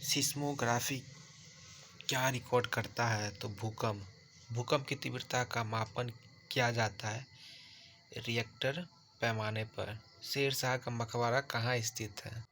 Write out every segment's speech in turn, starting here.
Seismography क्या record करता है? तो भूकंप। भूकंप की तीव्रता का मापन किया जाता है रिएक्टर पैमाने पर। शेरशाह का मकबरा कहाँ स्थित है?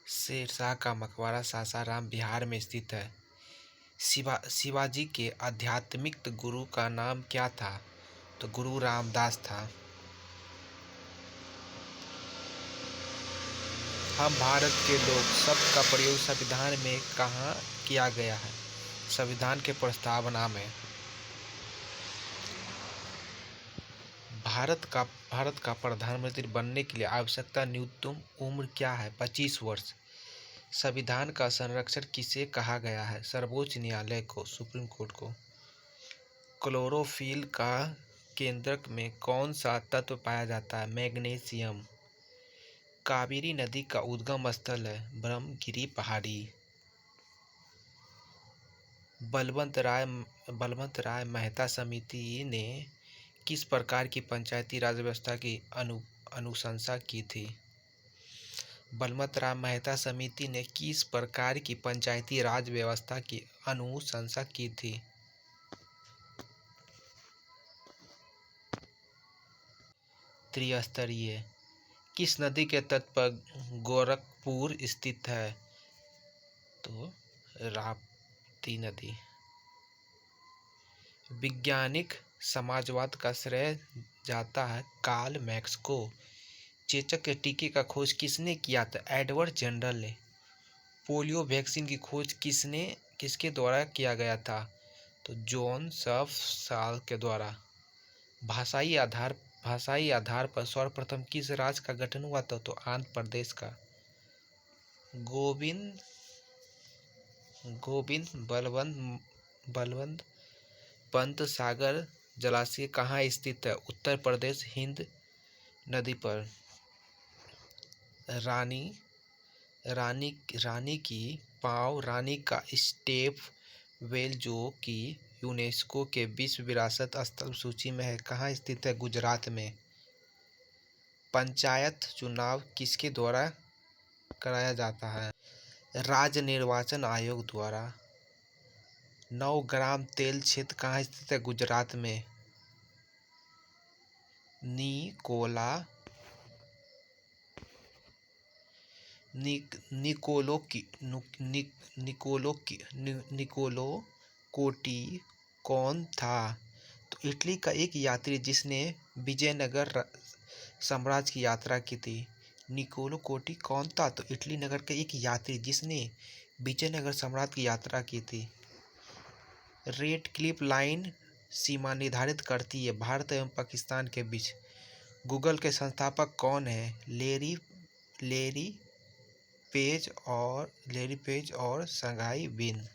शेरशाह का मकबरा सासाराम बिहार में स्थित है। शिवाजी के आध्यात्मिक गुरु का नाम क्या था? तो गुरु रामदास था। हम भारत के लोग शब्द का प्रयोग संविधान में कहाँ किया गया है? संविधान के प्रस्तावना में। भारत का प्रधानमंत्री बनने के लिए आवश्यकता न्यूनतम उम्र क्या है? 25 वर्ष। संविधान का संरक्षण किसे कहा गया है? सर्वोच्च न्यायालय को, सुप्रीम कोर्ट को। क्लोरोफिल का केंद्रक में कौन सा तत्व पाया जाता है? मैग्नीशियम। कावेरी नदी का उद्गम स्थल है ब्रह्मगिरी पहाड़ी। बलवंत राय मेहता समिति ने किस प्रकार की पंचायती राज व्यवस्था की अनुशंसा की थी? बलवंत राय मेहता समिति ने किस प्रकार की पंचायती राज व्यवस्था की अनुशंसा की थी? त्रिस्तरीय। किस नदी के तट पर गोरखपुर स्थित है? तो राप्ती नदी। वैज्ञानिक समाजवाद का श्रेय जाता है कार्ल मैक्स को। चेचक के टीके का खोज किसने किया था? एडवर्ड जेनरल ने। पोलियो वैक्सीन की खोज किसके द्वारा किया गया था? तो जॉन साल के द्वारा। भाषाई आधार पर सर्वप्रथम किस राज्य का गठन हुआ था? तो आंध्र प्रदेश का। गोविंद बलवंत पंत सागर जलाशय कहाँ स्थित है? उत्तर प्रदेश, हिंद नदी पर। रानी की पाँव रानी का स्टेप वेल जो कि यूनेस्को के विश्व विरासत स्थल सूची में है, कहाँ स्थित है? गुजरात में। पंचायत चुनाव किसके द्वारा कराया जाता है? राज्य निर्वाचन आयोग द्वारा। 9 ग्राम तेल क्षेत्र कहाँ स्थित है? गुजरात में। निकोलो कोटी कौन था? तो इटली का एक यात्री जिसने विजयनगर साम्राज्य की यात्रा की थी। निकोलो कोटी कौन था? तो इटली नगर का एक यात्री जिसने विजयनगर साम्राज्य की यात्रा की थी। रेड क्लिफ लाइन सीमा निर्धारित करती है भारत एवं पाकिस्तान के बीच। गूगल के संस्थापक कौन है? लेरी पेज और संगाई विन।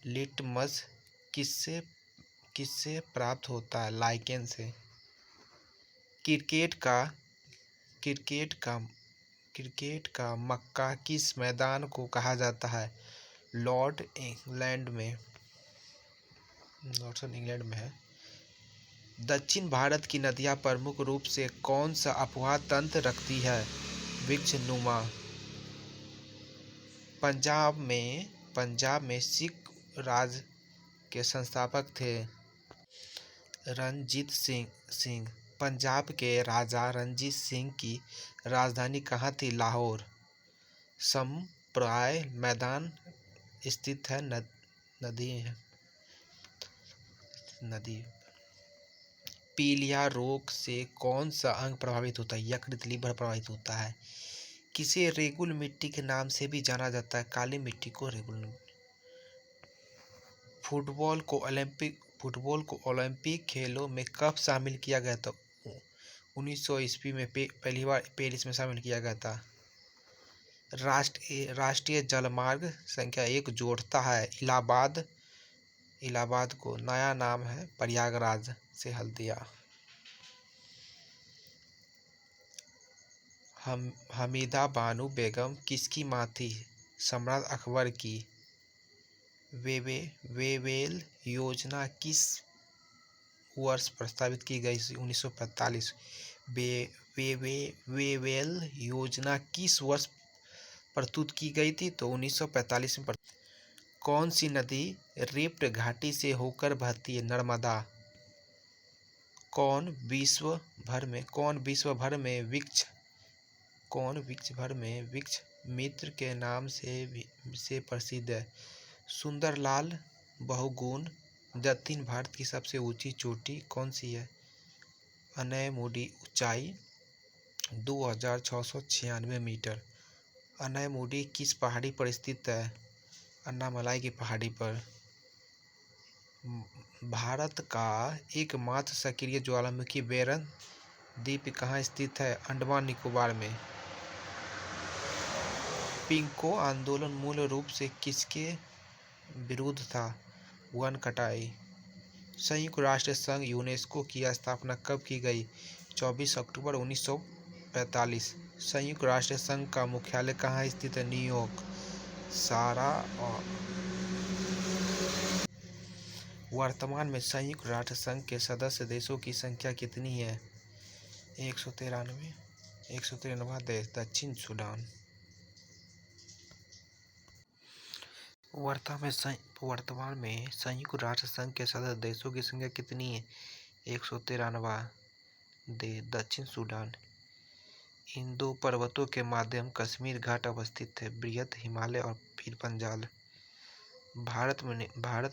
लिटमस किससे प्राप्त होता है? लाइकेन से। क्रिकेट का मक्का किस मैदान को कहा जाता है? नॉर्थर्न इंग्लैंड में है। दक्षिण भारत की नदियां प्रमुख रूप से कौन सा अपवाह तंत्र रखती है? वृक्षनुमा। पंजाब में सिख राज के संस्थापक थे रणजीत सिंह। पंजाब के राजा रणजीत सिंह की राजधानी कहाँ थी? लाहौर। समप्राय मैदान स्थित है नदी। पीलिया रोग से कौन सा अंग प्रभावित होता है? यकृत, लीवर प्रभावित होता है। किसे रेगुल मिट्टी के नाम से भी जाना जाता है? काली मिट्टी को रेगुल। फुटबॉल को ओलंपिक खेलों में कब शामिल किया गया था? 1900 ईस्वी में पहली बार पेरिस में शामिल किया गया था। राष्ट्रीय जलमार्ग संख्या 1 जोड़ता है इलाहाबाद को। नया नाम है प्रयागराज से हल्दिया। हमीदा बानो बेगम किसकी मां थी? सम्राट अकबर की। वेवेल योजना किस वर्ष प्रस्तावित की गई? 1945। वेवेल योजना किस वर्ष प्रस्तुत की गई थी, तो 1945 में। कौन सी नदी रिफ्ट घाटी से होकर बहती है? नर्मदा। कौन विश्व भर में वृक्ष मित्र के नाम से प्रसिद्ध है? सुंदरलाल बहुगुण। दक्षिण भारत की सबसे ऊंची चोटी कौन सी है? अनैमुडी। ऊंचाई 2696 मीटर। अनैमुडी किस पहाड़ी पर स्थित है? अन्नामलाई की पहाड़ी पर। भारत का एकमात्र सक्रिय ज्वालामुखी बेरन द्वीप कहाँ स्थित है? अंडमान निकोबार में। पिंको आंदोलन मूल रूप से किसके विरुद्ध था? वन कटाई। संयुक्त राष्ट्र संघ यूनेस्को की स्थापना कब की गई? 24 अक्टूबर 1945। संयुक्त राष्ट्र संघ का मुख्यालय कहाँ स्थित है? न्यूयॉर्क। सारा। वर्तमान में संयुक्त राष्ट्र संघ के सदस्य देशों की संख्या कितनी है? 193। 193वां देश दक्षिण सूडान। वर्तमान में संयुक्त राष्ट्र संघ के सदस्य देशों की संख्या कितनी है? 193वां देश दक्षिण सूडान। इन दो पर्वतों के माध्यम कश्मीर घाट अवस्थित है, बृहद हिमालय और फिर पंजाल। भारत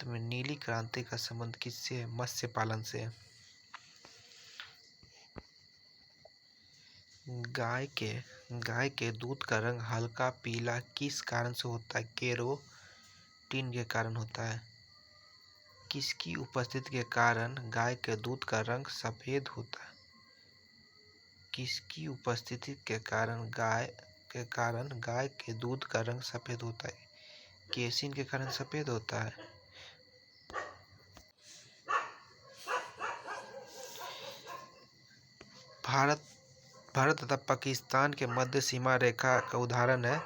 में नीली क्रांति का संबंध किससे है? मत्स्य पालन से। गाय के दूध का रंग हल्का पीला किस कारण से होता है? केरोटीन के कारण होता है। किसकी उपस्थिति के कारण गाय के दूध का रंग सफेद होता है? किसकी उपस्थिति के कारण गाय के दूध का रंग सफेद होता है? केसिन के कारण सफेद होता है। भारत तथा पाकिस्तान के मध्य सीमा रेखा का उदाहरण है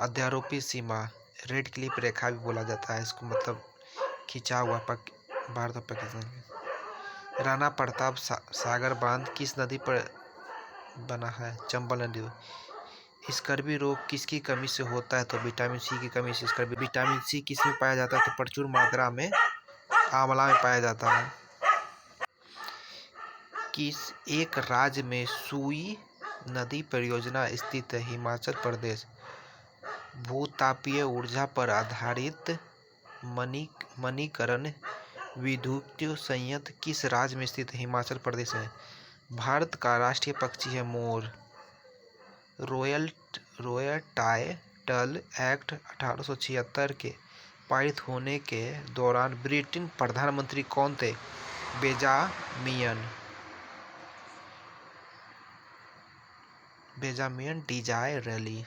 अध्यारोपित सीमा। रेड क्लिफ रेखा भी बोला जाता है इसको, मतलब खिंचा हुआ भारत और पाकिस्तान के। राणा प्रताप सागर बांध किस नदी पर बना है? चंबल नदी। स्कर्वी रोग किसकी कमी से होता है? तो विटामिन सी की कमी से स्कर्वी। विटामिन सी किस में पाया जाता है? तो प्रचुर मात्रा में आंवला में पाया जाता है। किस एक राज्य में सुई नदी परियोजना स्थित है? हिमाचल प्रदेश। भूतापीय ऊर्जा पर आधारित मणिकरण विद्युत संयंत्र किस राज्य में स्थित है? हिमाचल प्रदेश में। भारत का राष्ट्रीय पक्षी है मोर। रॉयल टाइटल एक्ट 1876 के पारित होने के दौरान ब्रिटेन प्रधानमंत्री कौन थे? बेंजामिन डिज़ायरली।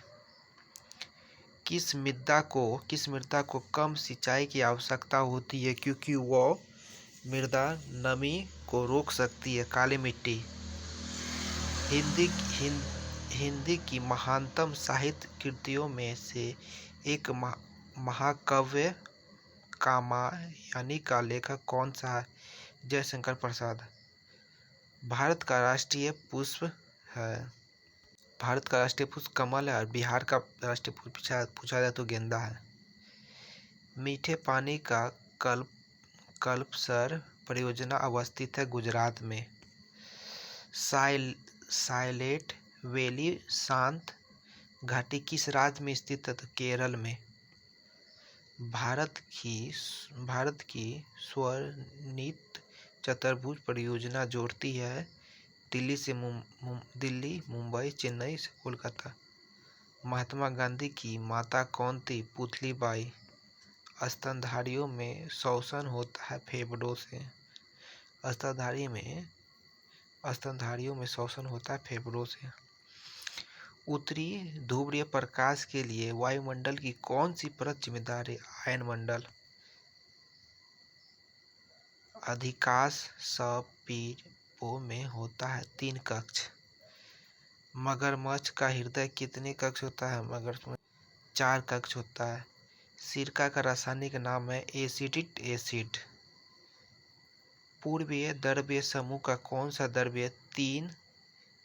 किस मृदा को कम सिंचाई की आवश्यकता होती है क्योंकि वो मृदा नमी को रोक सकती है? काली मिट्टी। हिंदी की महानतम साहित्य कृतियों में से एक महाकाव्य कात्यायनी का लेखक कौन सा है? जयशंकर प्रसाद। भारत का राष्ट्रीय पुष्प कमल है और बिहार का राष्ट्रीय फूल पूछा जाए तो गेंदा है। मीठे पानी का कल्पसर परियोजना अवस्थित है गुजरात में। साइलेंट वैली शांत घाटी किस राज्य में स्थित है? तो केरल में। भारत की स्वर्णित चतुर्भुज परियोजना जोड़ती है दिल्ली, मुंबई, चेन्नई से कोलकाता। महात्मा गांधी की माता कौन थी? पुतलीबाई। स्तनधारियों में श्वसन होता है फेफड़ों से। स्तनधारियों में श्वसन होता है फेफड़ों से। उत्तरी ध्रुवीय प्रकाश के लिए वायुमंडल की कौन सी परत जिम्मेदार है? आयन मंडल। अधिकांश सरीसृपों में होता है 3 कक्ष। मगरमच्छ का हृदय कितने कक्ष होता है? मगरमच्छ में 4 कक्ष होता है। सिरका का रासायनिक नाम है एसिटिक एसिड। पूर्वीय द्रव्य समूह का कौन सा द्रव्य 3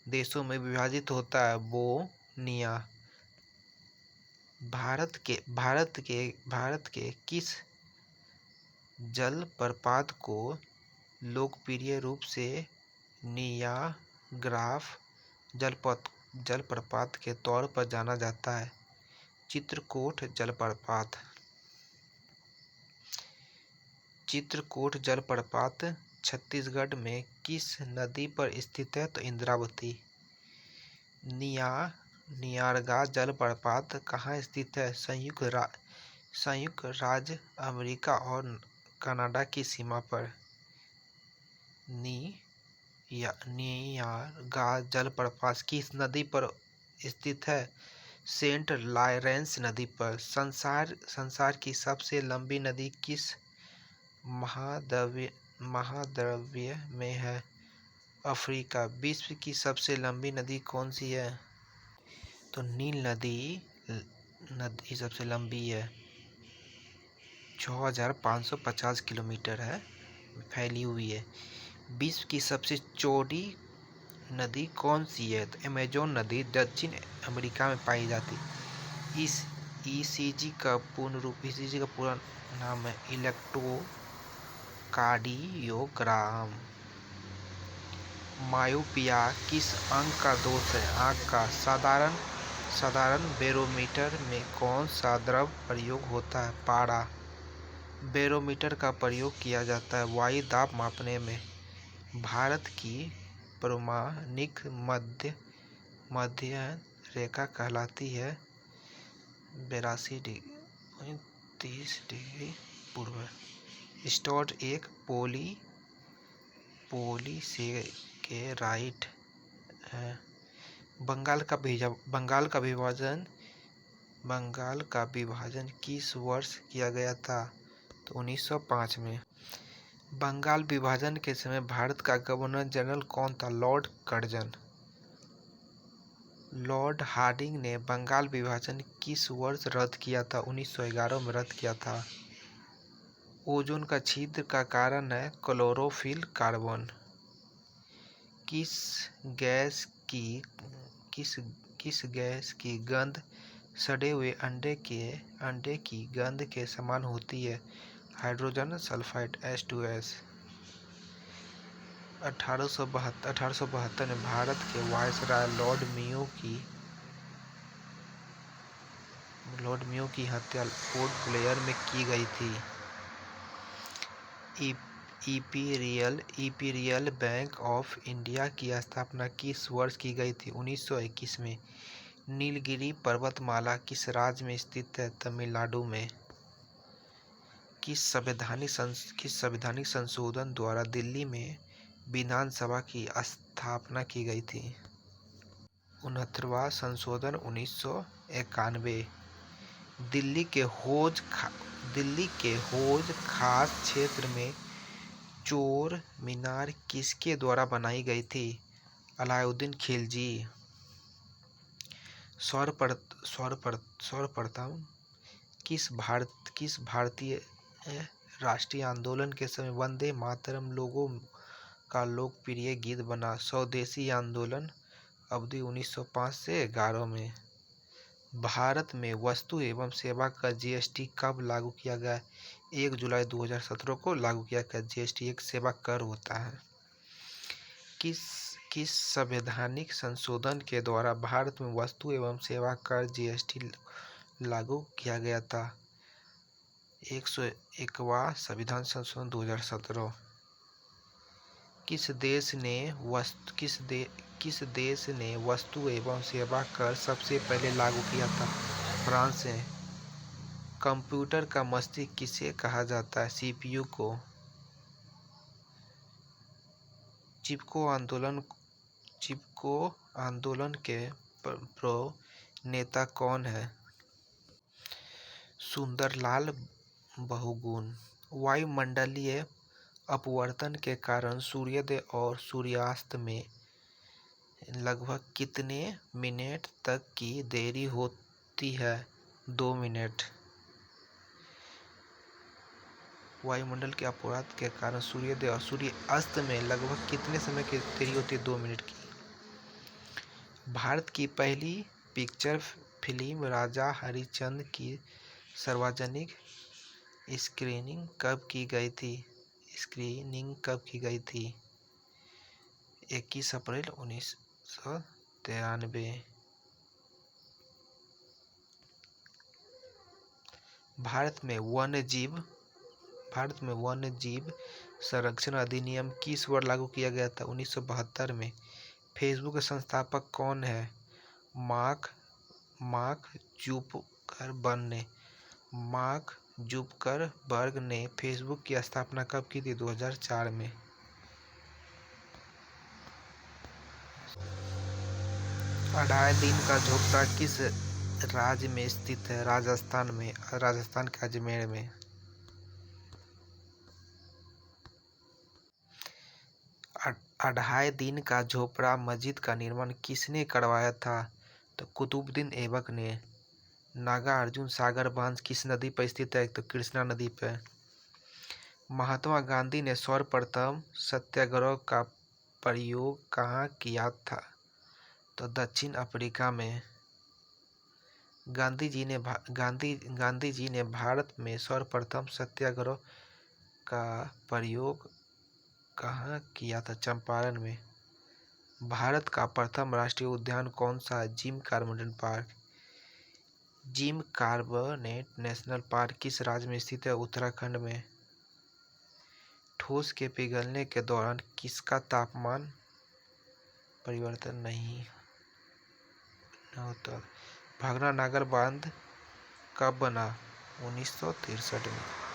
देशों में विभाजित होता है? बोस्निया। भारत के किस जलप्रपात को लोकप्रिय रूप से नियाग्रा जलप्रपात के तौर पर जाना जाता है? चित्रकूट जलप्रपात। चित्रकूट जलप्रपात छत्तीसगढ़ में किस नदी पर स्थित है? तो इंद्रावती। नियाग्रा जलप्रपात कहाँ स्थित है? संयुक्त राज्य अमेरिका और कनाडा की सीमा पर। नियाग्रा जलप्रपात किस नदी पर स्थित है? सेंट लॉरेंस नदी पर। संसार की सबसे लंबी नदी किस महाद्वीप में है? अफ्रीका। विश्व की सबसे लंबी नदी कौन सी है? तो नील नदी सबसे लंबी है, 6550 किलोमीटर है, फैली हुई है। विश्व की सबसे चौड़ी नदी कौन सी है? तो अमेजोन नदी दक्षिण अमेरिका में पाई जाती। इस ईसीजी का पूरा नाम है इलेक्ट्रोकार्डियोग्राम। मायोपिया किस अंक का दोष है? आँख का। साधारण बैरोमीटर में कौन सा द्रव प्रयोग होता है? पारा। बैरोमीटर का प्रयोग किया जाता है वायु दाब मापने में। भारत की प्रमाणिक मध्य रेखा कहलाती है 82.30 पूर्व। स्टोड एक पॉलीसेकेराइड है। बंगाल का विभाजन किस वर्ष किया गया था? तो 1905 में। बंगाल विभाजन के समय भारत का गवर्नर जनरल कौन था? Lord Curzon. लॉर्ड हार्डिंग ने बंगाल विभाजन किस वर्ष रद्द किया था? 1911 में रद्द किया था। ओजोन का छिद्र का कारण है क्लोरोफिल कार्बन। किस गैस की गंध सड़े हुए अंडे की गंध के समान होती है? Hydrogen sulphide H2S। 1872 में भारत के वायसराय लॉर्ड मेयो की हत्या पोर्ट ब्लेयर में की गई थी। इंपीरियल बैंक ऑफ इंडिया की स्थापना किस वर्ष की गई थी? 1921 में। नीलगिरी पर्वतमाला किस राज्य में स्थित है? तमिलनाडु में। किस संवैधानिक संशोधन द्वारा दिल्ली में विधानसभा की स्थापना की गई थी? 69वां संशोधन 1991। दिल्ली के हौज खास क्षेत्र में चोर मीनार किसके द्वारा बनाई गई थी? अलाउद्दीन खिलजी। सर्वप्रथम किस भारतीय राष्ट्रीय आंदोलन के समय वंदे मातरम लोगों का लोकप्रिय गीत बना? स्वदेशी आंदोलन अवधि 1905 से 11 में। भारत में वस्तु एवं सेवा कर जीएसटी कब लागू किया गया? 1 जुलाई 2017 को लागू किया गया। जीएसटी एक सेवा कर होता है। किस संवैधानिक संशोधन के द्वारा भारत में वस्तु एवं सेवा कर जीएसटी लागू किया गया था? 101वां संविधान संशोधन 2017। किस देश ने वस्तु एवं सेवा कर सबसे पहले लागू किया था? फ्रांस ने। कंप्यूटर का मस्तिष्क किसे कहा जाता है? सीपीयू को। चिपको आंदोलन के प्रणेता कौन है? सुंदरलाल बहुगुण। वायुमंडलीय अपवर्तन के कारण सूर्योदय और सूर्यास्त में लगभग कितने मिनट तक की देरी होती है? 2 मिनट। वायुमंडल के अपवर्तन के कारण सूर्योदय और सूर्यास्त में लगभग कितने समय की देरी होती है? 2 मिनट की। भारत की पहली फीचर फिल्म राजा हरिश्चंद्र की सार्वजनिक स्क्रीनिंग कब की गई थी? 21 अप्रैल 1993। भारत में वन्य जीव संरक्षण अधिनियम किस वर्ष लागू किया गया था? 1972 में। फेसबुक के संस्थापक कौन है? मार्क जुकरबर्ग ने फेसबुक की स्थापना कब की थी? 2004 में। अढ़ाई दिन का झोपड़ा किस राज्य में स्थित है? राजस्थान में, राजस्थान के अजमेर में। अढ़ाई दिन का झोपड़ा मस्जिद का निर्माण किसने करवाया था? तो कुतुबुद्दीन ऐबक ने। नागार्जुन सागर बांध किस नदी पर स्थित है? तो कृष्णा नदी पर। महात्मा गांधी ने सर्वप्रथम सत्याग्रह का प्रयोग कहाँ किया था? तो दक्षिण अफ्रीका में। गांधी जी ने भारत में सर्वप्रथम सत्याग्रह का प्रयोग कहाँ किया था? चंपारण में। भारत का प्रथम राष्ट्रीय उद्यान कौन सा है? जिम कॉर्बेट नेशनल पार्क किस राज्य में स्थित है? उत्तराखंड में। ठोस के पिघलने के दौरान किसका तापमान परिवर्तन नहीं होता? भाखड़ा नागर बांध कब बना? 1963 में।